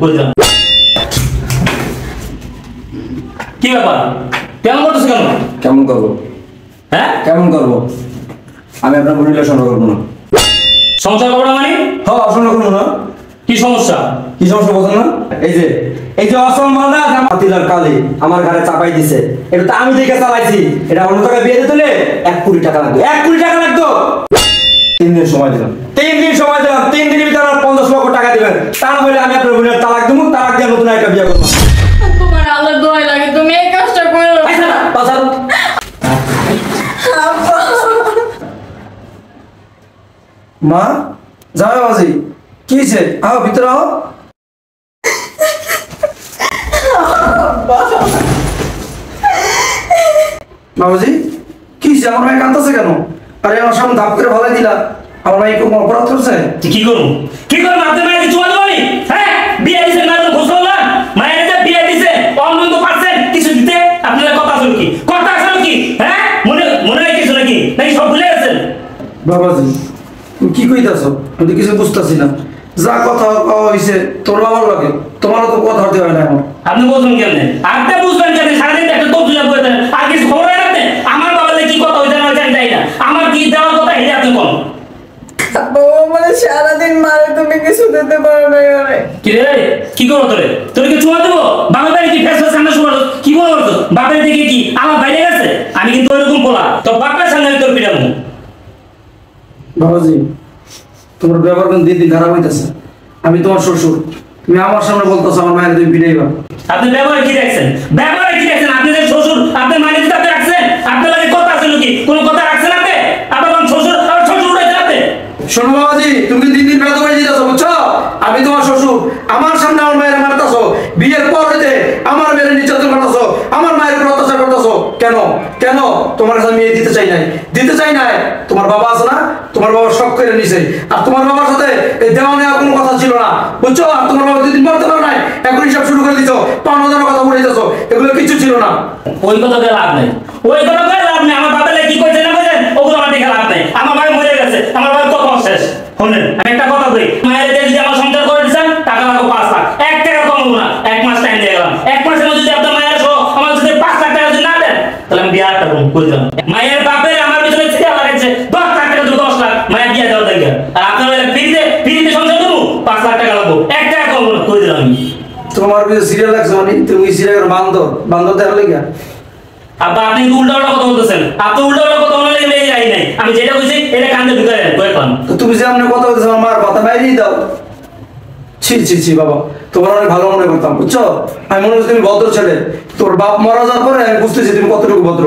বুঝলাম। কি ব্যাপার কেমন করতেছ কেন? কেমন করবো? হ্যাঁ কেমন করবো? আমি আপনার বোন সংগ্রহ করবো না। সংসার করবো না মানে? হ্যাঁ সংগ্রহ করবো না। কি সমস্যা? কি সমস্যা বোঝেন না? এই যে অসম্মান না পাতিলার কালি আমার ঘরে চাপাই দিছে, এটা তো আমি দেখে চালাইছি। এটা অন্য টাকায় বিয়ে দিতে 1 কোটি টাকা লাগতো। 1 কোটি টাকা লাগতো। 3 দিন সময় দিলাম। 3 দিন সময় দিলাম। 3 দিনের ভিতরে আমার 50 লক্ষ টাকা দিবেন। তা না হলে আমি আপনার বোনের তালাক দেবো। তালাক দিয়ে নতুন একটা বিয়ে করবো। তোমার আল্লাহ দোয়াই লাগে, তুমি এই কাজটা করো। মা যাও বাজি, কি হয়েছে? আও ভিতরে আও। বাবুজি কি হয়েছে? আমার ভাই কাঁদতেছে কেন? আরে আমার সামনে ধাপ করে ভালাই দিলা। আমার ভাই কোন অপরাধ করছে? কি করুন আপনার মায়ের কিছু বলবো আমি? হ্যাঁ বিয়ে দিছে না তো ঘোষণা না মায়ের যে বিয়ে দিছে অনন্ত পাচ্ছেন কিছু দিতে আপনাদের কথা আসল কি? কথা আসল কি? হ্যাঁ মনে মনে হয় কিছু নাকি সব ভুলে গেছেন? বাবাজি তুমি কি কইতাছো? আমি তো কিছু বুঝতেছি না। যা কথা হয়েছে তোর বাবার লাগে, তোমারও তো কথা হতে হয় না এখন। আপনি বুঝবেন কেমনে? আপনি বুঝবেন কেমনে? সারাদিন একটা তো তুলে বলতে আর কিছু খবর হয় না? আমার বাবার কি কথা হইতে না জানি তাই না, আমার কি দেওয়ার কথা এটা আপনি কোন বাবা মানে সারাদিন মারে, তুমি কিছু দিতে পারো না। কি রে কি করো তোরে? তোর কি চুমা দেবো? বাবার বাড়ি কি ফেসবুক সামনে শুরু কি বলতো? বাপের দিকে কি আমার বাইরে গেছে? আমি কিন্তু ওইরকম বলা তো বাপের সামনে আমি তোর পিটাবো। বাবাজি তোমার ব্যবহার কিন্তু দিন দিন খারাপ হইতেছে। আমি তোমার শ্বশুর, তুমি আমার সামনে বলতেছো আমার মায়ের তুমি পিটাইবা। আপনি ব্যবহার কি দেখছেন? ব্যবহার কি দেখছেন? আপনি যে শ্বশুর আপনার মানে দিতে আপনি রাখছেন? আপনার লাগে কথা আছে কি? কোনো কথা রাখছেন আপনি? আপনার শ্বশুর আর শ্বশুর উঠাইছেন আপনি? শোনো বাবাজি, তুমি দিন দিন বেড়াতে বাড়ি যেতেছো বুঝছো? আমি তোমার শ্বশুর, আমার সামনে আমার মায়ের মারতেছো। বিয়ের পর হইতে আমার মেয়ের নির্যাতন করতেছো, আমার মায়ের উপর অত্যাচার করতেছো। কেন কেন? তোমার কাছে আমি এই দিতে চাই নাই, দিতে চাই নাই। তোমার বাবা আছে না, তোমার বাবা সব করে নিছে। আর তোমার বাবার সাথে এই দেওয়া নেওয়ার কোনো কথা ছিল না বুঝছো? আর তোমার বাবা 2 দিন বলতে পারো নাই, এখন হিসাব শুরু করে দিছো। 5,000 কথা বলে দিতেছো, এগুলো কিছু ছিল না। ওই কথা দিয়ে লাভ নাই, ওই কথা দিয়ে লাভ নেই। আমার বাবার কি কইছে না কইছেন ওগুলো আমার দেখে লাভ নাই। আমার ভাই মরে গেছে, আমার ভাই কত শেষ। শুনেন আমি একটা কথা বলি, মায়ের দিয়ে যদি আমার সংসার করে দিচ্ছেন টাকা লাগবে 5 লাখ, 1 টাকা কমবো না। 1 মাস টাইম দিয়ে গেলাম, 1 মাসের মধ্যে যদি আপনার মায়ের সহ আমার যদি 5 লাখ টাকা যদি না দেন তাহলে আমি বিয়ে একটা করবো করে দিলাম। মায়ের বাপের আমার পিছনে ছিটা লাগাইছে 10 লাখ টাকা 10 লাখ মায়ের বিয়ে দেওয়ার দেখে। আর আপনার ফ্রিতে সংসার করবো 5 লাখ টাকা লাগবো, 1 টাকা কমবো না করে দিলাম আমি। তোমার পিছনে সিরিয়াল লাগছে মানে তুমি সিরিয়াল বান্দর বান্দর দেখা লেগে। আব্বা আপনি কি উল্টাপাল্টা কথা বলতেছেন? আপনি উল্টাপাল্টা কথা বললে লেগে যাই নাই। আমি যেটা কইছি এটা কান্দে ঢুকাই দেন কয়েকবার। তো তুমি যে আপনি কথা বলতেছো আমার মার কথা বাইরেই দাও। ছি ছি ছি বাবা, তোমার অনেক ভালো মনে করতাম বুঝছো? আমি মনে করছি তুমি ভদ্র ছেলে। তোর বাপ মারা যাওয়ার পরে আমি বুঝতেছি তুমি কতটুকু ভদ্র।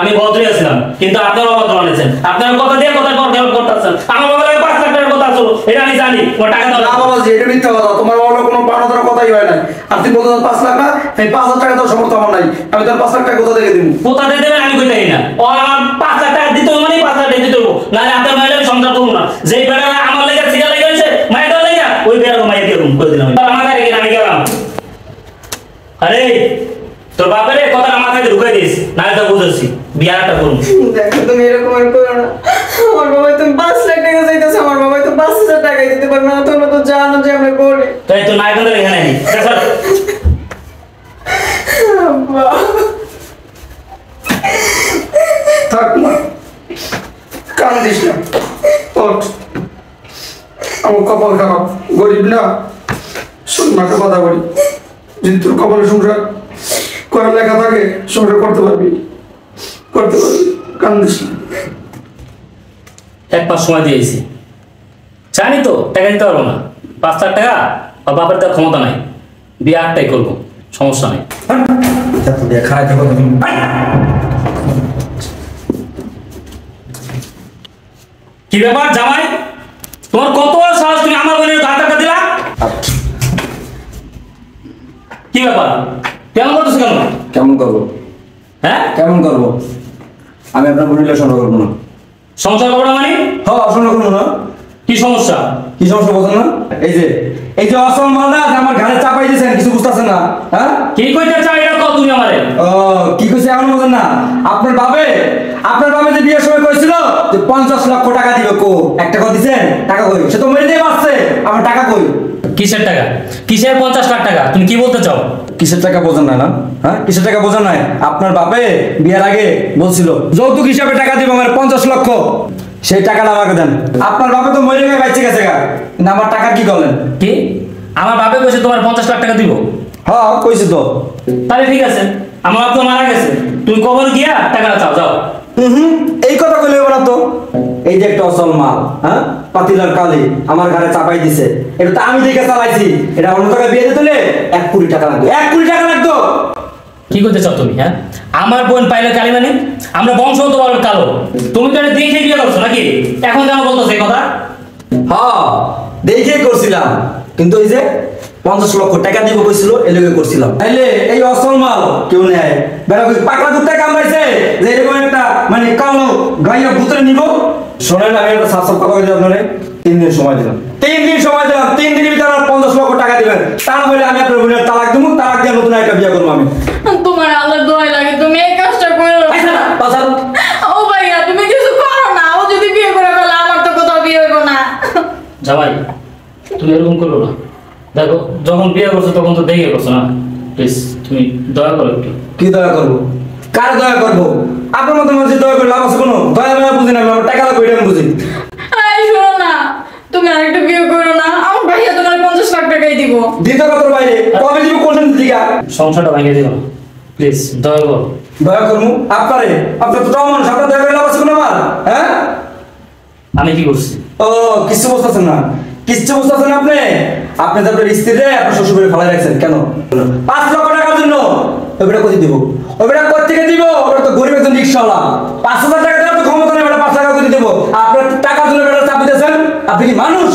আমি ভদ্রই আছিলাম কিন্তু আপনারা অভদ্র বানিয়েছেন। আপনারা কথা দিয়ে কথা করতেছেন। আমার বাবা 5 লাখ টাকার কথা ছিল এটা আমি জানি। ও টাকা দাও না বাবা জি, এটা মিথ্যা কথা। তোমার বাবার কোনো পাওনাদার কথাই হয় নাই। আর তুমি বলতে 5 লাখ না, এই 5,000 টাকা তোর সমর্থ আমার নাই। আমি তোর 5 লাখ টাকা কোথা থেকে দিব? কোথা দিয়ে দেবেন আমি কইতাই না। ও আমার 5 লাখ টাকা দিতে হবে মানে 5 লাখ টাকা দিতে হবে, নাহলে আপনার মায়ের আমি সংসার করবো না। যেই বেড়া আমার লেগে সিগা লেগে হয়েছে মায়ের দেওয়া লেগে ওই বেড়া মায়ের দিয়ে করে দিলাম। আমার গাড়ি কিনে আমি গেলাম। আরে তোর বাপের কথা মাথায় ঢুকাই দিস, নাহলে তো বুঝেছি বিয়ারটা করুন। দেখো তুমি এরকম আর করো না। আমার বাবা তুমি 5 লাখ টাকা চাইতেছো, আমার বাবা তো 5,000 টাকাই দিতে পারবে না। তোমরা তো জানো যে আমরা করি। তাই তো নাই কোনটা এখানে নেই। আব্বা থাক না, কান্দিস না, ওঠ। আমার কপাল খারাপ, গরিব না। শোন না, একটা কথা বলি, যদি তোর কপালে সংসার করার লেখা থাকে সংসার করতে পারবি, করতে পারবি। কান্দিস না। 1 মাস সময় দিয়েছি, জানি তো টাকা দিতে পারবো না। 5 লাখ টাকা আর বাবার দেওয়ার ক্ষমতা নাই। বিয়ে একটাই করবো, সমস্যা নাই। কি ব্যাপার জামাই, তোমার কত সাহস, তুমি আমার বোনের গায়ে টাকা দিলা? কি ব্যাপার কেমন করতেছো কেন? কেমন করবো? হ্যাঁ কেমন করবো? আমি আপনার বোনের সংগ্রহ করবো না। সংসার করবো না মানে? হ্যাঁ সংগ্রহ করবো না। কি সমস্যা? কি সমস্যা বোঝেন না? এই যে অসল মালটা যে আমার ঘাড়ে চাপাই দিয়েছেন কিছু বুঝতেছেন না, হ্যাঁ? কি কইতে চাও এটা কও তুমি আমারে? ও কি কইছে এখন বুঝেন না? আপনার বাপে যে বিয়ের সময় কইছিল যে 50 লক্ষ টাকা দিবে, কো একটা কথা দিছেন? টাকা কই? সে তো মেরে দিয়ে বাঁচছে, আমার টাকা কই? কিসের টাকা? কিসের 50 লাখ টাকা? তুমি কি বলতে চাও? কিসের টাকা বোঝেন না? না হ্যাঁ, কিসের টাকা বোঝেন নাই? আপনার বাপে বিয়ের আগে বলছিল যৌতুক হিসাবে টাকা দিব আমার 50 লক্ষ, সেই টাকাটা আমাকে দেন। আপনার বাপে তো মরে গিয়ে বাইচে গেছে গা, কিন্তু আমার টাকা কি করলেন? কি? আমার বাপে কইছে তোমার 50 লাখ টাকা দিব? হ্যাঁ কইছি তো। তাহলে ঠিক আছে, আমার বাপ তো মারা গেছে, তুমি কবর গিয়া টাকাটা চাও, যাও। এই কথা কইলে হবে না তো। এই যে একটা অসল মাল, হ্যাঁ, পাতিলার কালি আমার ঘরে চাপাই দিছে, এটা তো আমি দেখে চালাইছি। এটা অন্য টাকা বিয়ে দিতে হলে 1 কোটি টাকা লাগবে, 1 কোটি টাকা লাগতো। কি করতে চাও তুমি? হ্যাঁ, আমার বোন পাইলে কালি মানে আমরা বংশ তো বড় কালো, তুমি তো এটা দেখে বিয়ে করছো নাকি? এখন কেন বলতো এই কথা? হ্যাঁ দেখেই করছিলাম, কিন্তু ওই যে 50 লক্ষ টাকা দিব কইছিল, এই লোকে করছিলাম। তাইলে এই অসল মাল কেউ নেয় বেড়া কই পাকলা দুধ টাকা কামাইছে যে এরকম একটা মানে কালো গাইয়া ভূতরে নিব। শোনেন, আমি একটা সাফ কথা কই দিই আপনারে, 3 দিন সময় দিলাম, 3 দিন সময় দিলাম, 3 দিনের ভিতরে আমার 50 লক্ষ টাকা দিবেন, তা না হলে আমি আপনার বোনের তালাক দেবো, তালাক দিয়ে নতুন একটা বিয়ে করবো আমি। তোমার আল্লাহ দোয়াই লাগে, তুমি এই কাজটা করো। ও ভাইয়া তুমি কিছু করো না, ও যদি বিয়ে করে ফেলে আমার তো কোথাও বিয়ে হইব না। জামাই, তুমি এরকম করো না। দেখো, যখন বিয়ে করছো তখন তো দেখে করছো না, প্লিজ তুমি দয়া করো একটু। কি দয়া করবো? কার দয়া করবো? আপনার মতো মানুষ দয়া করে লাভ আছে কোনো? দয়া মায়া বুঝি না, আমার টাকা লাগবে এটা আমি বুঝি। এই শোনো না, তুমি আরেকটা বিয়ে করো না, আমার ভাইয়া তোমার 50 লাখ টাকাই দিব। দিতে কত বাইরে কবে দিব কোন দিকা? সংসারটা ভেঙে দিও না, প্লিজ দয়া করো। দয়া করবো আপনারে? আপনার তো মানুষ, আপনার দয়া করে লাভ আছে কোনো আমার? হ্যাঁ, আমি কি করছি? ও কিছু বুঝতেছেন না, কিচ্ছু বুঝতেছেন আপনি। আপনি তো আপনার স্ত্রীরে আপনার শ্বশুর বাড়ি ফেলাই রাখছেন কেন? 5 লক্ষ টাকার জন্য। ওইটা কোথায় দিব? ওইটা কোথা থেকে দিব? ওটা তো গরিব একজন রিক্সাওয়ালা, 5,000 টাকা দেওয়ার তো ক্ষমতা নেই, ওটা 5 টাকা কোথায় দিব? আপনার টাকার জন্য ওটা চাপ দিতেছেন? আপনি কি মানুষ?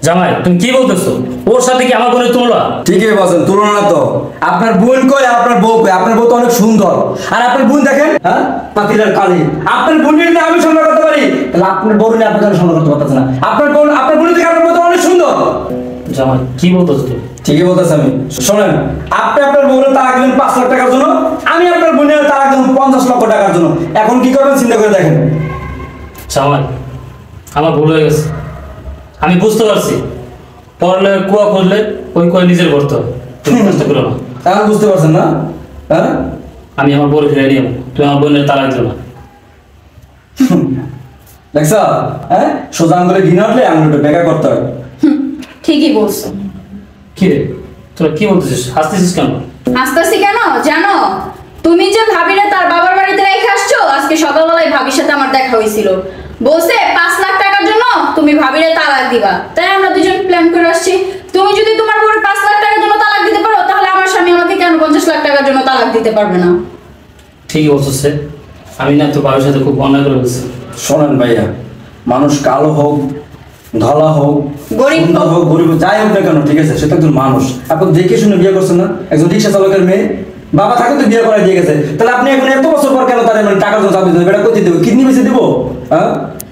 জামাই, তুমি কি বলতেছো? ওর সাথে কি আমার বোনের তুলনা? ঠিকই বলছেন, তুলনা না তো। আপনার বোন কই আর আপনার বউ কই? আপনার বউ তো অনেক সুন্দর, আর আপনার বোন দেখেন, হ্যাঁ, পাতিলার কালি। আপনার বোনের যদি আমি সম্মান করতে পারি, তাহলে আপনার বউ নিয়ে আপনি কেন সম্মান করতে পারতেছেন না? আপনার বোন দেখে আপনার বউ তো অনেক সুন্দর। জামাই, কি বলতেছো তুমি? ঠিকই বলতেছি আমি। শোনেন, আপনি আপনার বোনের তালাক দিলেন 5 লাখ টাকার জন্য, আমি আপনার বোনের তালাক দিলাম 50 লক্ষ টাকার জন্য। এখন কি করবেন চিন্তা করে দেখেন। জামাই, আমার ভুল হয়ে গেছে, আমি বুঝতে পারছি। পড়লে কুয়া করলে ওই কুয়া নিজের করতে হয়, তুমি কষ্ট করো না। এখন বুঝতে পারছেন না? হ্যাঁ, আমি আমার বোন ফিরে নিয়ে তুমি আমার বোনের তালাক দিও না। দেখছ, হ্যাঁ, সোজা আঙ্গুলে ঘি না উঠলে আঙ্গুলটা বেকা করতে হয়। ঠিকই বলছো। কি রে, তোরা কি বলতেছিস? হাসতেছিস কেন? হাসতাছি কেন জানো? তুমি যে ভাবিরে তার বাবার বাড়িতে রেখে আসছো, আজকে সকালবেলায় ভাবির সাথে আমার দেখা হয়েছিল। বলছে 5 লাখ টাকার জন্য তুমি ভাবিরে তালাক দিবা, তাই আমরা দুজন প্ল্যান করে আসছি। তুমি যদি তোমার বউর 5 লাখ টাকার জন্য তালাক দিতে পারো, তাহলে আমার স্বামী আমাকে কেন 50 লাখ টাকার জন্য তালাক দিতে পারবে না? ঠিকই বলছিস, আমি না তোর বাবার সাথে খুব অন্যায় করে গেছি। শোনেন ভাইয়া, মানুষ কালো হোক, ধলা হোক, গরিব সুন্দর হোক, গরিব হোক, যাই হোক না কেন, ঠিক আছে, সে তো একজন মানুষ। আপনি দেখে শুনে বিয়ে করছেন না? একজন রিক্সা চালকের মেয়ে, বাবা থাকে তো বিয়ে করে দিয়ে গেছে, তাহলে আপনি এখন এত বছর পর কেন তার মানে টাকার জন্য চাপ দিতে? এটা কোথায় দেবো? কিডনি বেঁচে দেবো? হ্যাঁ,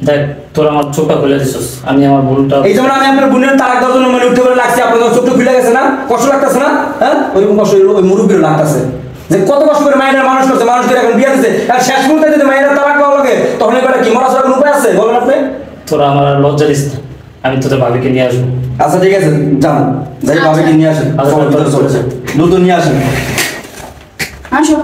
দেখ, তোর আমার চোখটা খুলে দিছিস, আমি আমার ভুলটা। এই যেমন আমি আপনার বোনের তালাক দেওয়ার জন্য মানে উঠে বলে লাগছে, আপনার চোখটা খুলে গেছে না? কষ্ট লাগতেছে না? হ্যাঁ, ওইরকম কষ্ট ওই মুরব্বীর লাগতেছে যে কত কষ্ট করে মায়েরা মানুষ করছে, মানুষকে এখন বিয়ে দিচ্ছে, আর শেষ মুহূর্তে যদি মায়েরা তালাক দেওয়া লাগে, তখন এবার কি মরা ছাড়া কোনো উপায় আছে বলেন আপনি? তোরা আমার আর লজ্জা দিস না, আমি তোদের ভাবিকে নিয়ে আসবো। আচ্ছা ঠিক আছে, যান, যাই ভাবিকে নিয়ে আসেন, আচ্ছা, সবার ভিতরে চলেছে, দ্রুত নিয়ে আসেন। আসো।